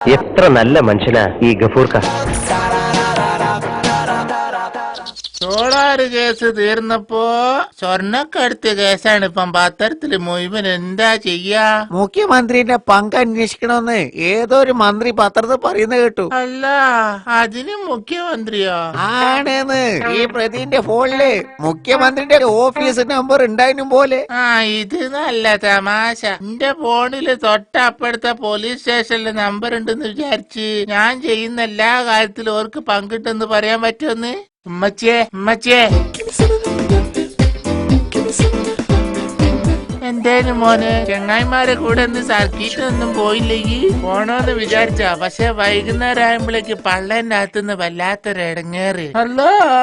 എത്ര നല്ല മനുഷ്യനാ ഈ ഗഫൂർക്ക. സോളാറ് കേസ് തീർന്നപ്പോ സ്വർണ്ണക്കടുത്ത് കേസാണ് ഇപ്പം പത്രത്തില് മുഴുവൻ. എന്താ ചെയ്യാ? മുഖ്യമന്ത്രിന്റെ പങ്ക് അന്വേഷിക്കണമെന്ന് ഏതോ ഒരു മന്ത്രി പത്രത്തിൽ പറയുന്നത് കേട്ടു. അല്ല, അതിന് മുഖ്യമന്ത്രിയോ? ആണെന്ന്. ഈ പ്രതിന്റെ ഫോണില് മുഖ്യമന്ത്രിന്റെ ഓഫീസ് നമ്പർ ഉണ്ടായിരുന്നു പോലെ. ഇത് നല്ല തമാശ. എന്റെ ഫോണില് തൊട്ടപ്പുറത്തെ പോലീസ് സ്റ്റേഷനിലെ നമ്പർ ഉണ്ടെന്ന് വിചാരിച്ച് ഞാൻ ചെയ്യുന്ന എല്ലാ കാര്യത്തിലും ഓർക്ക് പങ്കിട്ടെന്ന് പറയാൻ പറ്റുമെന്ന്? ഉമ്മച്ചിയെ എന്തേലും മോനെ, ചങ്ങായിമാരെ കൂടെ ഒന്ന് സർക്കിട്ടൊന്നും പോയില്ലെങ്കിൽ പോണോന്ന് വിചാരിച്ചാ. പക്ഷെ വൈകുന്നേരം ആകുമ്പോഴേക്ക് പള്ളേന്റെ അകത്തുനിന്ന് വല്ലാത്തൊരു ഇടങ്ങേറ്. അല്ല,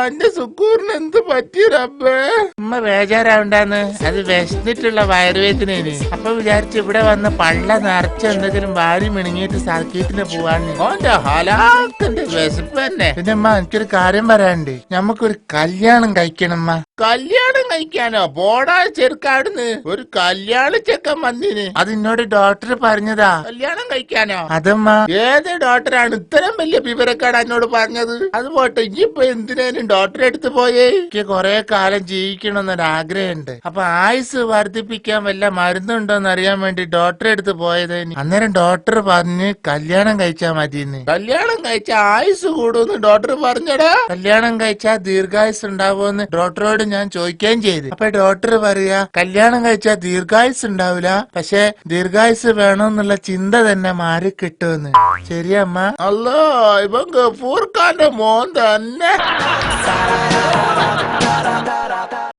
എന്റെ സുക്കൂറിന് എന്ത് പറ്റി റബ്ബേ? ഉമ്മ ബേജാറാവണ്ടാന്ന്. അത് വിശന്നിട്ടുള്ള വയറുവേദനേന്. അപ്പൊ വിചാരിച്ച് ഇവിടെ വന്ന് പള്ള നിറച്ച് എന്തെങ്കിലും വാരി മിണുങ്ങിയിട്ട് സർക്കിട്ടിന് പോവാന്ന്. ഓന്റെ ഹലാക്കിന്റെ വിശപ്പ് തന്നെ. പിന്നെ അമ്മ, എനിക്കൊരു കാര്യം പറയാനുണ്ട്. നമുക്കൊരു കല്യാണം കഴിക്കണം അമ്മ. കല്യാണം കഴിക്കാനോ? പോടാ ചെറുക്കാടുന്ന്. ഒരു കല്യാണ ചെക്കൻ വന്നിന്. അത് എന്നോട് ഡോക്ടർ പറഞ്ഞതാ. കല്യാണം കഴിക്കാനോ? അതമ്മ. ഏത് ഡോക്ടറാണ് ഇത്തരം വലിയ വിവരക്കാട് എന്നോട് പറഞ്ഞത്? അത് പോട്ടെ, ഇനിയിപ്പൊ എന്തിനേലും ഡോക്ടറെ അടുത്ത് പോയേ? എനിക്ക് കൊറേ കാലം ജീവിക്കണമെന്നൊരാഗ്രഹമുണ്ട്. അപ്പൊ ആയുസ് വർദ്ധിപ്പിക്കാൻ വല്ല മരുന്നുണ്ടോന്ന് അറിയാൻ വേണ്ടി ഡോക്ടറെ അടുത്ത് പോയത്. അന്നേരം ഡോക്ടർ പറഞ്ഞ് കല്യാണം കഴിച്ചാ മതിയെന്ന്. കല്യാണം കഴിച്ചാ ആയുസ് കൂടുമെന്ന് ഡോക്ടർ പറഞ്ഞടാ. കല്യാണം കഴിച്ചാ ദീർഘായുസ് ഉണ്ടാവുമെന്ന് ഡോക്ടറോട് ഞാൻ ചോദിക്കുകയും ചെയ്തു. അപ്പൊ ഡോക്ടർ പറയാ, കല്യാണം കഴിച്ചാ ദീർഘായുസ് ഉണ്ടാവില്ല, പക്ഷെ ദീർഘായുസ് വേണമെന്നുള്ള ചിന്ത തന്നെ മാറി കിട്ടുമെന്ന്. ശരിയമ്മ? അല്ലോ, ഇവൻ ഗഫൂർ ഖാന്റെ മോൻ തന്നെ.